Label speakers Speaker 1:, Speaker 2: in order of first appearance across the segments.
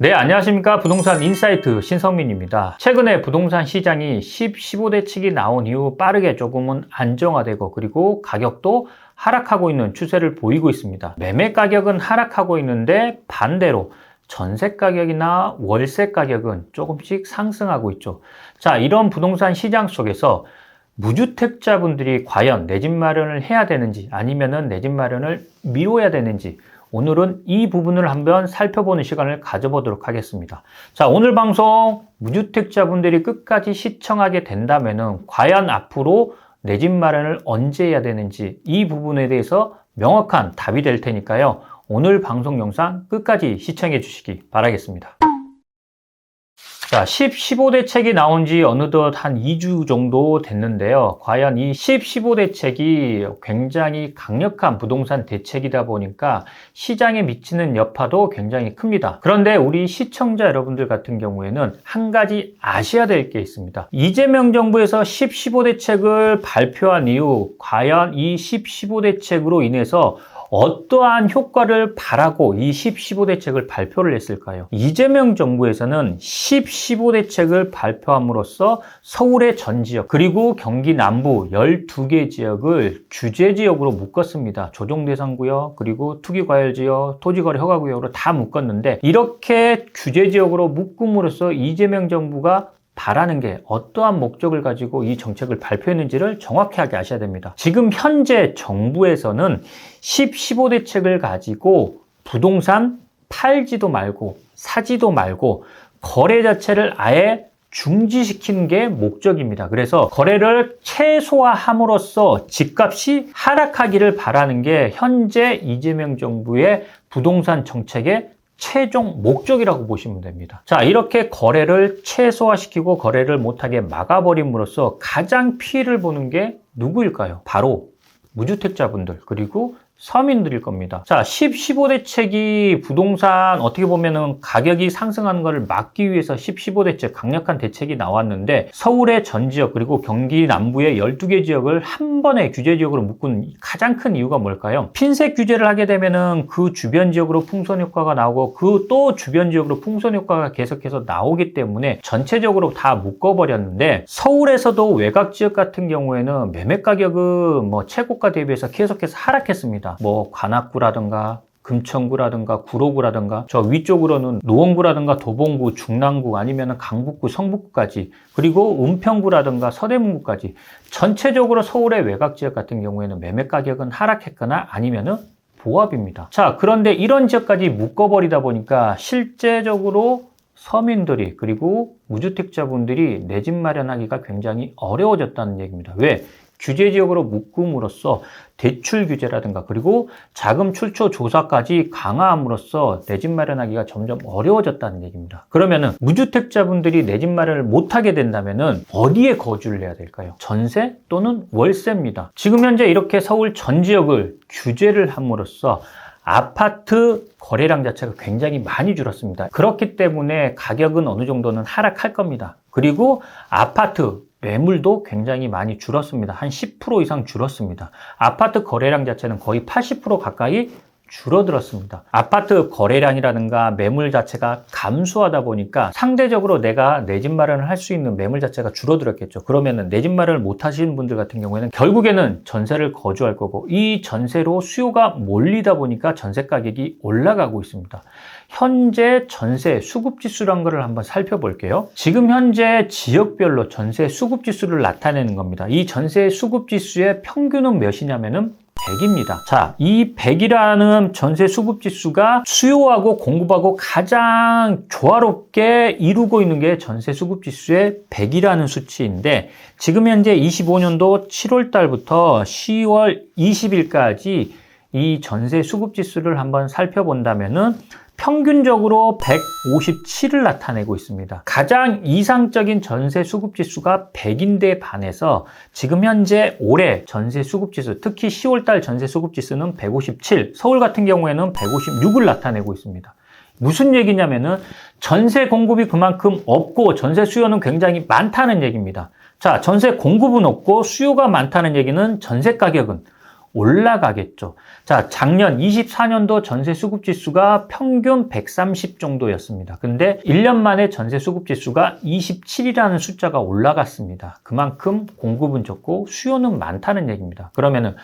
Speaker 1: 네, 안녕하십니까. 부동산 인사이트 신성민입니다. 최근에 부동산 시장이 15대책이 나온 이후 빠르게 조금은 안정화되고 그리고 가격도 하락하고 있는 추세를 보이고 있습니다. 매매 가격은 하락하고 있는데 반대로 전세 가격이나 월세 가격은 조금씩 상승하고 있죠. 자, 이런 부동산 시장 속에서 무주택자분들이 과연 내 집 마련을 해야 되는지 아니면은 내 집 마련을 미뤄야 되는지 오늘은 이 부분을 한번 살펴보는 시간을 가져보도록 하겠습니다. 자, 오늘 방송 무주택자분들이 끝까지 시청하게 된다면은 과연 앞으로 내 집 마련을 언제 해야 되는지 이 부분에 대해서 명확한 답이 될 테니까요. 오늘 방송 영상 끝까지 시청해 주시기 바라겠습니다. 자, 15대책이 나온 지 어느덧 한 2주 정도 됐는데요. 과연 이 15대책이 굉장히 강력한 부동산 대책이다 보니까 시장에 미치는 여파도 굉장히 큽니다. 그런데 우리 시청자 여러분들 같은 경우에는 한 가지 아셔야 될 게 있습니다. 이재명 정부에서 15대책을 발표한 이후 과연 이 15대책으로 인해서 어떠한 효과를 바라고 이 15대책을 발표를 했을까요? 이재명 정부에서는 15대책을 발표함으로써 서울의 전 지역 그리고 경기 남부 12개 지역을 규제 지역으로 묶었습니다. 조정대상구역 그리고 투기과열지역, 토지거래 허가구역으로 다 묶었는데 이렇게 규제 지역으로 묶음으로써 이재명 정부가 바라는 게 어떠한 목적을 가지고 이 정책을 발표했는지를 정확하게 아셔야 됩니다. 지금 현재 정부에서는 15대책을 가지고 부동산 팔지도 말고 사지도 말고 거래 자체를 아예 중지시키는 게 목적입니다. 그래서 거래를 최소화함으로써 집값이 하락하기를 바라는 게 현재 이재명 정부의 부동산 정책의 최종 목적이라고 보시면 됩니다. 자, 이렇게 거래를 최소화시키고 거래를 못하게 막아버림으로써 가장 피해를 보는 게 누구일까요? 바로 무주택자분들 그리고 서민들일 겁니다. 자, 15대책이 부동산 어떻게 보면은 가격이 상승하는 것을 막기 위해서 15대책 강력한 대책이 나왔는데 서울의 전 지역 그리고 경기 남부의 12개 지역을 한 번에 규제 지역으로 묶은 가장 큰 이유가 뭘까요? 핀셋 규제를 하게 되면은 그 주변 지역으로 풍선 효과가 나오고 그 또 주변 지역으로 풍선 효과가 계속해서 나오기 때문에 전체적으로 다 묶어버렸는데 서울에서도 외곽 지역 같은 경우에는 매매 가격은 최고가 대비해서 계속해서 하락했습니다. 관악구라든가 금천구라든가 구로구라든가 저 위쪽으로는 노원구라든가 도봉구, 중랑구 아니면 강북구, 성북구까지 그리고 은평구라든가 서대문구까지 전체적으로 서울의 외곽 지역 같은 경우에는 매매 가격은 하락했거나 아니면은 보합입니다. 자, 그런데 이런 지역까지 묶어버리다 보니까 실제적으로 서민들이 그리고 무주택자분들이 내 집 마련하기가 굉장히 어려워졌다는 얘기입니다. 왜? 규제 지역으로 묶음으로써 대출 규제라든가 그리고 자금 출처 조사까지 강화함으로써 내 집 마련하기가 점점 어려워졌다는 얘기입니다. 그러면은 무주택자분들이 내 집 마련을 못하게 된다면은 어디에 거주를 해야 될까요? 전세 또는 월세입니다. 지금 현재 이렇게 서울 전 지역을 규제를 함으로써 아파트 거래량 자체가 굉장히 많이 줄었습니다. 그렇기 때문에 가격은 어느 정도는 하락할 겁니다. 그리고 아파트 매물도 굉장히 많이 줄었습니다. 한 10% 이상 줄었습니다. 아파트 거래량 자체는 거의 80% 가까이 줄어들었습니다. 아파트 거래량이라든가 매물 자체가 감소하다 보니까 상대적으로 내가 내 집 마련을 할 수 있는 매물 자체가 줄어들었겠죠. 그러면은 내 집 마련을 못 하시는 분들 같은 경우에는 결국에는 전세를 거주할 거고 이 전세로 수요가 몰리다 보니까 전세 가격이 올라가고 있습니다. 현재 전세 수급 지수란 거를 한번 살펴볼게요. 지금 현재 지역별로 전세 수급 지수를 나타내는 겁니다. 이 전세 수급 지수의 평균은 몇이냐면은 100입니다. 자, 이 100이라는 전세 수급 지수가 수요하고 공급하고 가장 조화롭게 이루고 있는 게 전세 수급 지수의 100이라는 수치인데 지금 현재 25년도 7월 달부터 10월 20일까지 이 전세 수급 지수를 한번 살펴본다면은 평균적으로 157을 나타내고 있습니다. 가장 이상적인 전세 수급 지수가 100인데 반해서 지금 현재 올해 전세 수급 지수, 특히 10월달 전세 수급 지수는 157, 서울 같은 경우에는 156을 나타내고 있습니다. 무슨 얘기냐면은 전세 공급이 그만큼 없고 전세 수요는 굉장히 많다는 얘기입니다. 자, 전세 공급은 없고 수요가 많다는 얘기는 전세 가격은 올라가겠죠. 자, 작년 24년도 전세 수급 지수가 평균 130 정도였습니다. 근데 1년 만에 전세 수급 지수가 27이라는 숫자가 올라갔습니다. 그만큼 공급은 적고 수요는 많다는 얘기입니다. 그러면은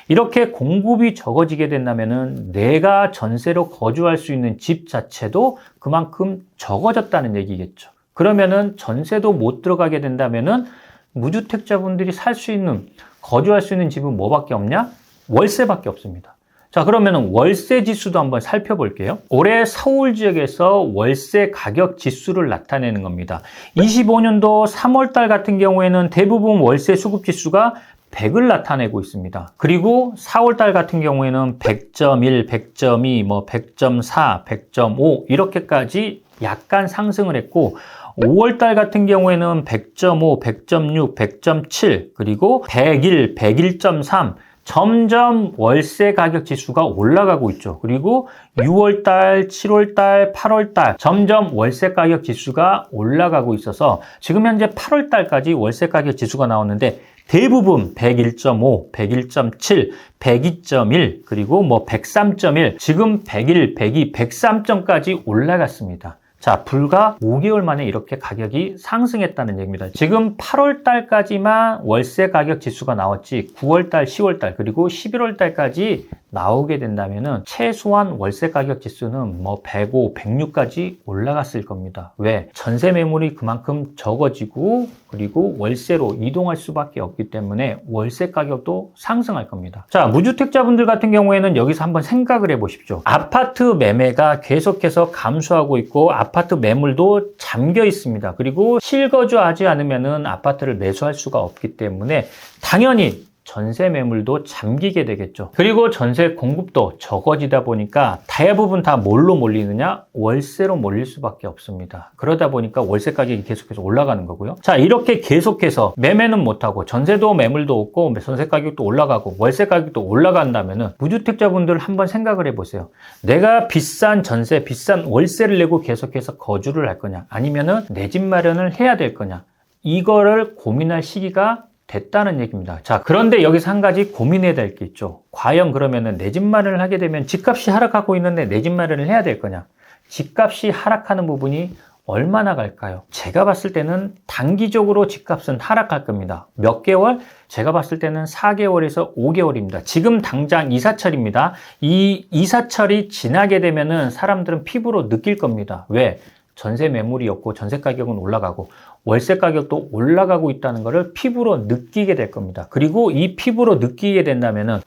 Speaker 1: 이렇게 공급이 적어지게 된다면은 내가 전세로 거주할 수 있는 집 자체도 그만큼 적어졌다는 얘기겠죠. 그러면은 전세도 못 들어가게 된다면은 무주택자분들이 살 수 있는, 거주할 수 있는 집은 뭐밖에 없냐? 월세밖에 없습니다. 자, 그러면은 월세 지수도 한번 살펴볼게요. 올해 서울 지역에서 월세 가격 지수를 나타내는 겁니다. 25년도 3월 달 같은 경우에는 대부분 월세 수급 지수가 100을 나타내고 있습니다. 그리고 4월 달 같은 경우에는 100.1, 100.2, 뭐 100.4, 100.5 이렇게까지 약간 상승을 했고 5월 달 같은 경우에는 100.5, 100.6, 100.7 그리고 101, 101.3 점점 월세 가격 지수가 올라가고 있죠. 그리고 6월 달, 7월 달, 8월 달 점점 월세 가격 지수가 올라가고 있어서 지금 현재 8월 달까지 월세 가격 지수가 나왔는데 대부분 101.5, 101.7, 102.1 그리고 뭐 103.1 지금 101, 102, 103점까지 올라갔습니다. 자, 불과 5개월 만에 이렇게 가격이 상승했다는 얘기입니다. 지금 8월 달까지만 월세 가격 지수가 나왔지 9월 달, 10월 달 그리고 11월 달까지 나오게 된다면은 최소한 월세 가격 지수는 뭐 105, 106까지 올라갔을 겁니다. 왜? 전세 매물이 그만큼 적어지고 그리고 월세로 이동할 수밖에 없기 때문에 월세 가격도 상승할 겁니다. 자, 무주택자분들 같은 경우에는 여기서 한번 생각을 해 보십시오. 아파트 매매가 계속해서 감소하고 있고 아파트 매물도 잠겨 있습니다. 그리고 실거주하지 않으면은 아파트를 매수할 수가 없기 때문에 당연히 전세 매물도 잠기게 되겠죠. 그리고 전세 공급도 적어지다 보니까 대부분 다 뭘로 몰리느냐? 월세로 몰릴 수밖에 없습니다. 그러다 보니까 월세 가격이 계속해서 올라가는 거고요. 자, 이렇게 계속해서 매매는 못하고 전세도 매물도 없고 전세 가격도 올라가고 월세 가격도 올라간다면은 무주택자분들 한번 생각을 해보세요. 내가 비싼 전세, 비싼 월세를 내고 계속해서 거주를 할 거냐? 아니면은 내 집 마련을 해야 될 거냐? 이거를 고민할 시기가 됐다는 얘기입니다. 자, 그런데 여기서 한 가지 고민해야 될 게 있죠. 과연 그러면은 내 집 마련을 하게 되면 집값이 하락하고 있는데 내 집 마련을 해야 될 거냐? 집값이 하락하는 부분이 얼마나 갈까요? 제가 봤을 때는 단기적으로 집값은 하락할 겁니다. 몇 개월? 제가 봤을 때는 4개월에서 5개월입니다. 지금 당장 이사철입니다. 이 이사철이 지나게 되면은 사람들은 피부로 느낄 겁니다. 왜? 전세 매물이 없고 전세 가격은 올라가고 월세 가격도 올라가고 있다는 것을 피부로 느끼게 될 겁니다. 그리고 이 피부로 느끼게 된다면은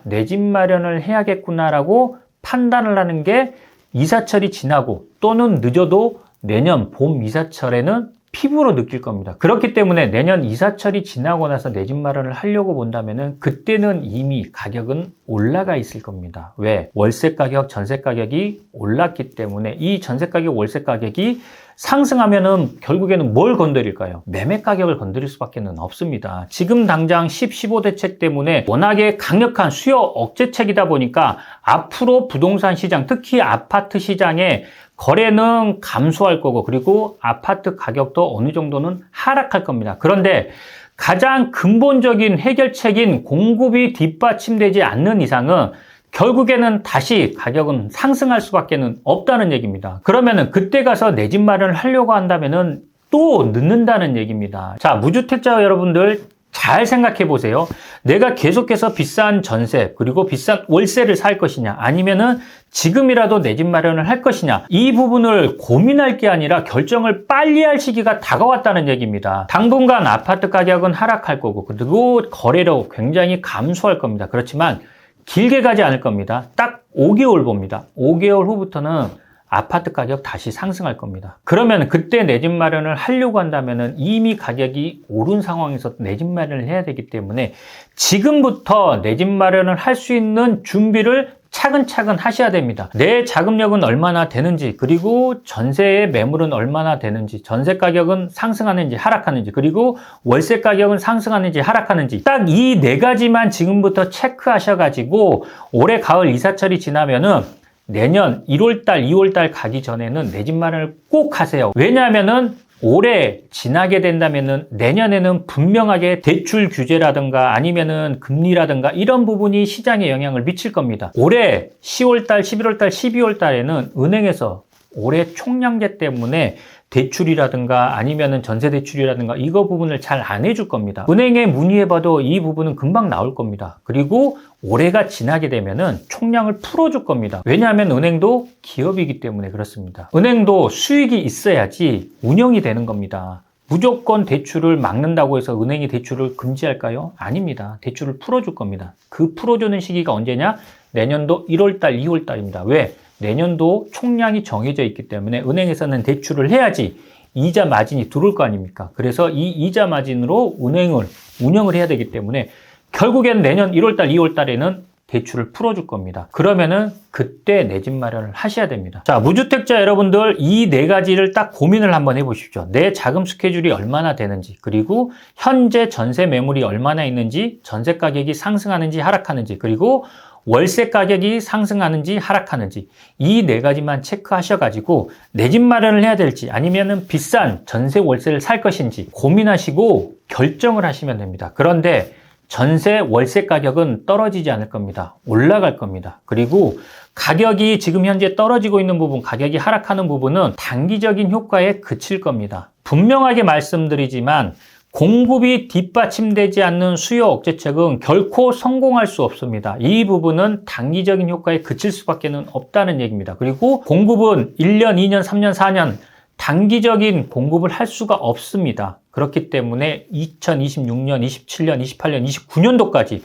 Speaker 1: 내 집 마련을 해야겠구나라고 판단을 하는 게 이사철이 지나고 또는 늦어도 내년 봄 이사철에는 피부로 느낄 겁니다. 그렇기 때문에 내년 이사철이 지나고 나서 내 집 마련을 하려고 본다면은 그때는 이미 가격은 올라가 있을 겁니다. 왜? 월세 가격, 전세 가격이 올랐기 때문에 이 전세 가격, 월세 가격이 상승하면은 결국에는 뭘 건드릴까요? 매매 가격을 건드릴 수밖에 없습니다. 지금 당장 10, 15대책 때문에 워낙에 강력한 수요 억제책이다 보니까 앞으로 부동산 시장, 특히 아파트 시장에 거래는 감소할 거고 그리고 아파트 가격도 어느 정도는 하락할 겁니다. 그런데 가장 근본적인 해결책인 공급이 뒷받침되지 않는 이상은 결국에는 다시 가격은 상승할 수밖에 없다는 얘기입니다. 그러면은 그때 가서 내 집 마련을 하려고 한다면은 또 늦는다는 얘기입니다. 자, 무주택자 여러분들 잘 생각해 보세요. 내가 계속해서 비싼 전세 그리고 비싼 월세를 살 것이냐 아니면은 지금이라도 내 집 마련을 할 것이냐 이 부분을 고민할 게 아니라 결정을 빨리 할 시기가 다가왔다는 얘기입니다. 당분간 아파트 가격은 하락할 거고 그리고 거래로 굉장히 감소할 겁니다. 그렇지만 길게 가지 않을 겁니다. 딱 5개월 봅니다. 5개월 후부터는 아파트 가격 다시 상승할 겁니다. 그러면 그때 내 집 마련을 하려고 한다면 이미 가격이 오른 상황에서 내 집 마련을 해야 되기 때문에 지금부터 내 집 마련을 할 수 있는 준비를 차근차근 하셔야 됩니다. 내 자금력은 얼마나 되는지 그리고 전세의 매물은 얼마나 되는지 전세 가격은 상승하는지 하락하는지 그리고 월세 가격은 상승하는지 하락하는지 딱 이 네 가지만 지금부터 체크하셔가지고 올해 가을 이사철이 지나면은 내년 1월달, 2월달 가기 전에는 내 집 마련을 꼭 하세요. 왜냐하면은 올해 지나게 된다면은 내년에는 분명하게 대출 규제라든가 아니면은 금리라든가 이런 부분이 시장에 영향을 미칠 겁니다. 올해 10월달, 11월달, 12월달에는 은행에서 올해 총량제 때문에 대출이라든가 아니면은 전세 대출이라든가 이거 부분을 잘 안 해줄 겁니다. 은행에 문의해봐도 이 부분은 금방 나올 겁니다. 그리고 올해가 지나게 되면은 총량을 풀어줄 겁니다. 왜냐하면 은행도 기업이기 때문에 그렇습니다. 은행도 수익이 있어야지 운영이 되는 겁니다. 무조건 대출을 막는다고 해서 은행이 대출을 금지할까요? 아닙니다. 대출을 풀어줄 겁니다. 그 풀어주는 시기가 언제냐? 내년도 1월달, 2월달입니다. 왜? 내년도 총량이 정해져 있기 때문에 은행에서는 대출을 해야지 이자 마진이 들어올 거 아닙니까? 그래서 이 이자 마진으로 은행을 운영을 해야 되기 때문에 결국엔 내년 1월달, 2월달에는 대출을 풀어줄 겁니다. 그러면은 그때 내 집 마련을 하셔야 됩니다. 자, 무주택자 여러분들 이 네 가지를 딱 고민을 한번 해보십시오. 내 자금 스케줄이 얼마나 되는지, 그리고 현재 전세 매물이 얼마나 있는지, 전세 가격이 상승하는지 하락하는지, 그리고 월세 가격이 상승하는지 하락하는지 이 네 가지만 체크하셔가지고 내 집 마련을 해야 될지 아니면은 비싼 전세 월세를 살 것인지 고민하시고 결정을 하시면 됩니다. 그런데 전세 월세 가격은 떨어지지 않을 겁니다. 올라갈 겁니다. 그리고 가격이 지금 현재 떨어지고 있는 부분, 가격이 하락하는 부분은 단기적인 효과에 그칠 겁니다. 분명하게 말씀드리지만 공급이 뒷받침되지 않는 수요 억제책은 결코 성공할 수 없습니다. 이 부분은 단기적인 효과에 그칠 수밖에 없다는 얘기입니다. 그리고 공급은 1년, 2년, 3년, 4년 단기적인 공급을 할 수가 없습니다. 그렇기 때문에 2026년, 27년, 28년, 29년도까지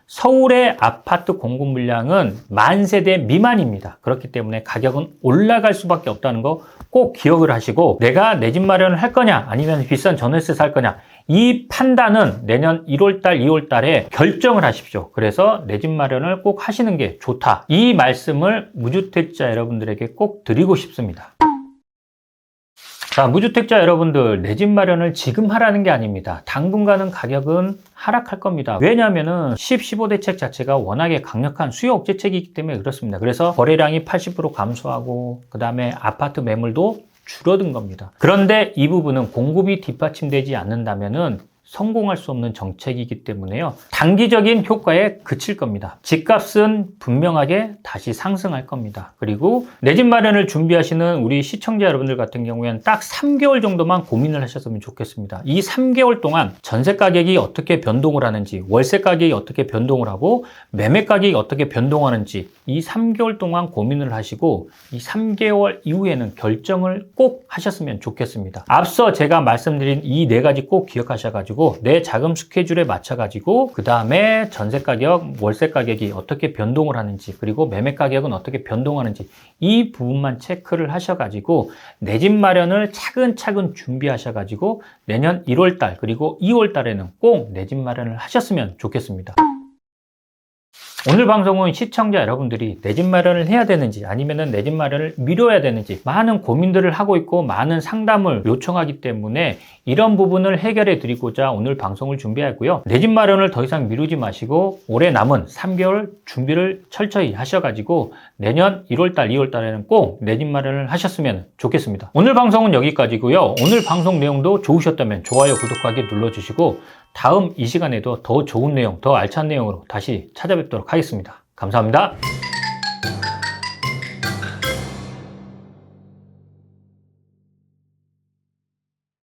Speaker 1: 서울의 아파트 공급 물량은 10,000세대 미만입니다. 그렇기 때문에 가격은 올라갈 수밖에 없다는 거 꼭 기억을 하시고 내가 내 집 마련을 할 거냐 아니면 비싼 전월세 살 거냐 이 판단은 내년 1월달, 2월달에 결정을 하십시오. 그래서 내 집 마련을 꼭 하시는 게 좋다. 이 말씀을 무주택자 여러분들에게 꼭 드리고 싶습니다. 자, 무주택자 여러분들 내 집 마련을 지금 하라는 게 아닙니다. 당분간은 가격은 하락할 겁니다. 왜냐하면은 15대책 자체가 워낙에 강력한 수요 억제책이기 때문에 그렇습니다. 그래서 거래량이 80% 감소하고 그 다음에 아파트 매물도 줄어든 겁니다. 그런데 이 부분은 공급이 뒷받침되지 않는다면은 성공할 수 없는 정책이기 때문에요. 단기적인 효과에 그칠 겁니다. 집값은 분명하게 다시 상승할 겁니다. 그리고 내 집 마련을 준비하시는 우리 시청자 여러분들 같은 경우에는 딱 3개월 정도만 고민을 하셨으면 좋겠습니다. 이 3개월 동안 전세 가격이 어떻게 변동을 하는지, 월세 가격이 어떻게 변동을 하고, 매매 가격이 어떻게 변동하는지 이 3개월 동안 고민을 하시고 이 3개월 이후에는 결정을 꼭 하셨으면 좋겠습니다. 앞서 제가 말씀드린 이 네 가지 꼭 기억하셔가지고 내 자금 스케줄에 맞춰가지고 그 다음에 전세 가격, 월세 가격이 어떻게 변동을 하는지 그리고 매매 가격은 어떻게 변동하는지 이 부분만 체크를 하셔가지고 내 집 마련을 차근차근 준비하셔가지고 내년 1월달 그리고 2월달에는 꼭 내 집 마련을 하셨으면 좋겠습니다. 오늘 방송은 시청자 여러분들이 내 집 마련을 해야 되는지 아니면은 내 집 마련을 미뤄야 되는지 많은 고민들을 하고 있고 많은 상담을 요청하기 때문에 이런 부분을 해결해 드리고자 오늘 방송을 준비했고요. 내 집 마련을 더 이상 미루지 마시고 올해 남은 3개월 준비를 철저히 하셔가지고 내년 1월달, 2월달에는 꼭 내 집 마련을 하셨으면 좋겠습니다. 오늘 방송은 여기까지고요. 오늘 방송 내용도 좋으셨다면 좋아요, 구독하기 눌러주시고 다음 이 시간에도 더 좋은 내용, 더 알찬 내용으로 다시 찾아뵙도록 하겠습니다. 감사합니다.